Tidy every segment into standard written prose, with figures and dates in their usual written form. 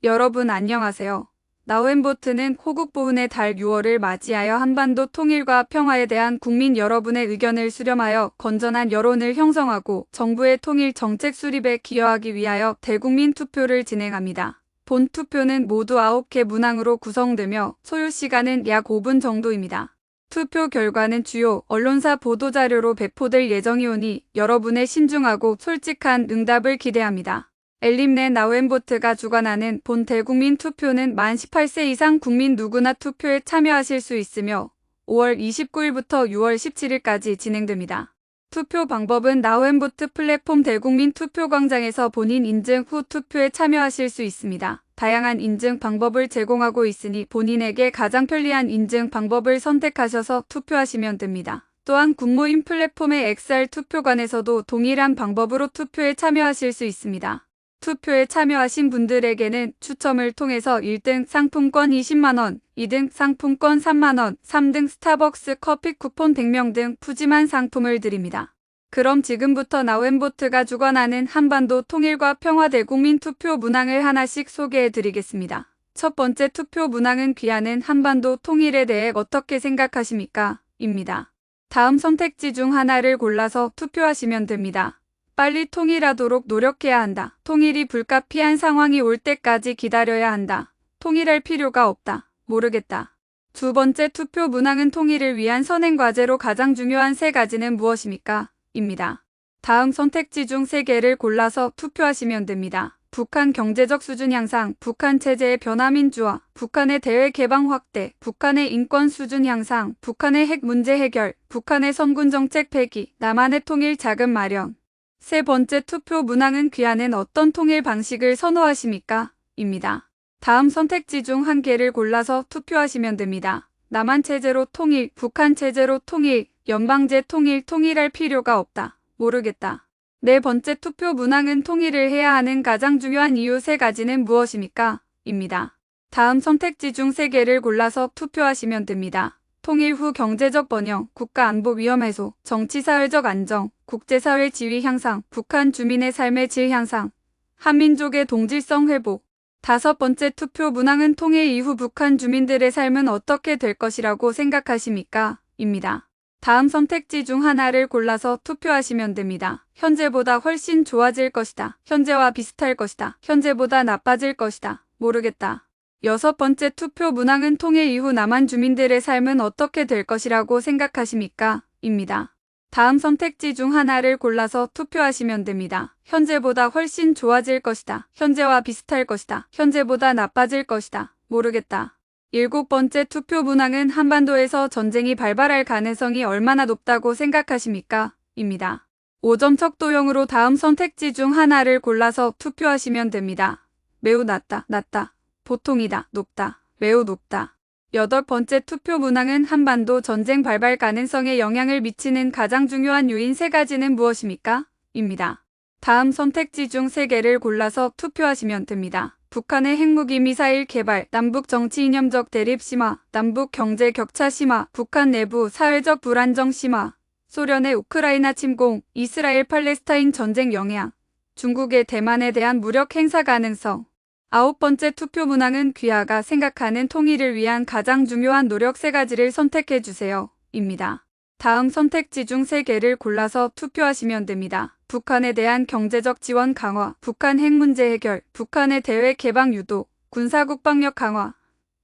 여러분 안녕하세요. 나우엔보트는 호국보훈의 달 6월을 맞이하여 한반도 통일과 평화에 대한 국민 여러분의 의견을 수렴하여 건전한 여론을 형성하고 정부의 통일 정책 수립에 기여하기 위하여 대국민 투표를 진행합니다. 본 투표는 모두 9개 문항으로 구성되며 소요 시간은 약 5분 정도입니다. 투표 결과는 주요 언론사 보도자료로 배포될 예정이오니 여러분의 신중하고 솔직한 응답을 기대합니다. 엘림네 나우엔보트가 주관하는 본 대국민 투표는 만 18세 이상 국민 누구나 투표에 참여하실 수 있으며 5월 29일부터 6월 17일까지 진행됩니다. 투표 방법은 나우엔보트 플랫폼 대국민 투표광장에서 본인 인증 후 투표에 참여하실 수 있습니다. 다양한 인증 방법을 제공하고 있으니 본인에게 가장 편리한 인증 방법을 선택하셔서 투표하시면 됩니다. 또한 국모임 플랫폼의 XR 투표관에서도 동일한 방법으로 투표에 참여하실 수 있습니다. 투표에 참여하신 분들에게는 추첨을 통해서 1등 상품권 20만원, 2등 상품권 3만원, 3등 스타벅스 커피 쿠폰 100명 등 푸짐한 상품을 드립니다. 그럼 지금부터 나우엔보트가 주관하는 한반도 통일과 평화 대국민 투표 문항을 하나씩 소개해 드리겠습니다. 첫 번째 투표 문항은 귀하는 한반도 통일에 대해 어떻게 생각하십니까? 입니다. 다음 선택지 중 하나를 골라서 투표하시면 됩니다. 빨리 통일하도록 노력해야 한다. 통일이 불가피한 상황이 올 때까지 기다려야 한다. 통일할 필요가 없다. 모르겠다. 두 번째 투표 문항은 통일을 위한 선행과제로 가장 중요한 세 가지는 무엇입니까? 입니다. 다음 선택지 중 3개를 골라서 투표하시면 됩니다. 북한 경제적 수준 향상, 북한 체제의 변화 민주화, 북한의 대외 개방 확대, 북한의 인권 수준 향상, 북한의 핵 문제 해결, 북한의 선군 정책 폐기, 남한의 통일 자금 마련. 세 번째 투표 문항은 귀하는 어떤 통일 방식을 선호하십니까? 입니다. 다음 선택지 중 한 개를 골라서 투표하시면 됩니다. 남한 체제로 통일, 북한 체제로 통일, 연방제 통일, 통일할 필요가 없다. 모르겠다. 네 번째 투표 문항은 통일을 해야 하는 가장 중요한 이유 3가지는 무엇입니까? 입니다. 다음 선택지 중 3개를 골라서 투표하시면 됩니다. 통일 후 경제적 번영, 국가안보 위험 해소, 정치사회적 안정, 국제사회 지위 향상, 북한 주민의 삶의 질 향상, 한민족의 동질성 회복. 다섯 번째 투표 문항은 통일 이후 북한 주민들의 삶은 어떻게 될 것이라고 생각하십니까? 입니다. 다음 선택지 중 하나를 골라서 투표하시면 됩니다. 현재보다 훨씬 좋아질 것이다. 현재와 비슷할 것이다. 현재보다 나빠질 것이다. 모르겠다. 여섯 번째 투표 문항은 통일 이후 남한 주민들의 삶은 어떻게 될 것이라고 생각하십니까? 입니다. 다음 선택지 중 하나를 골라서 투표하시면 됩니다. 현재보다 훨씬 좋아질 것이다. 현재와 비슷할 것이다. 현재보다 나빠질 것이다. 모르겠다. 일곱 번째 투표 문항은 한반도에서 전쟁이 발발할 가능성이 얼마나 높다고 생각하십니까? 입니다. 5점 척도형으로 다음 선택지 중 하나를 골라서 투표하시면 됩니다. 매우 낮다, 낮다. 보통이다, 높다, 매우 높다. 여덟 번째 투표 문항은 한반도 전쟁 발발 가능성에 영향을 미치는 가장 중요한 요인 3가지는 무엇입니까? 입니다. 다음 선택지 중 3개를 골라서 투표하시면 됩니다. 북한의 핵무기 미사일 개발, 남북 정치 이념적 대립 심화, 남북 경제 격차 심화, 북한 내부 사회적 불안정 심화, 소련의 우크라이나 침공, 이스라엘 팔레스타인 전쟁 영향, 중국의 대만에 대한 무력 행사 가능성. 아홉 번째 투표 문항은 귀하가 생각하는 통일을 위한 가장 중요한 노력 3가지를 선택해주세요. 입니다. 다음 선택지 중 3개를 골라서 투표하시면 됩니다. 북한에 대한 경제적 지원 강화, 북한 핵 문제 해결, 북한의 대외 개방 유도, 군사국방력 강화,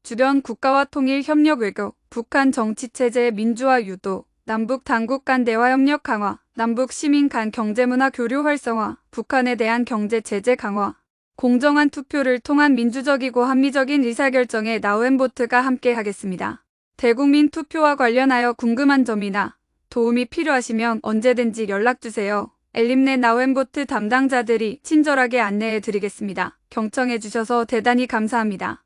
주변 국가와 통일 협력 외교, 북한 정치체제의 민주화 유도, 남북 당국 간 대화 협력 강화, 남북 시민 간 경제문화 교류 활성화, 북한에 대한 경제 제재 강화. 공정한 투표를 통한 민주적이고 합리적인 의사결정에 나우엔보트가 함께하겠습니다. 대국민 투표와 관련하여 궁금한 점이나 도움이 필요하시면 언제든지 연락주세요. 엘림네 나우엔보트 담당자들이 친절하게 안내해 드리겠습니다. 경청해 주셔서 대단히 감사합니다.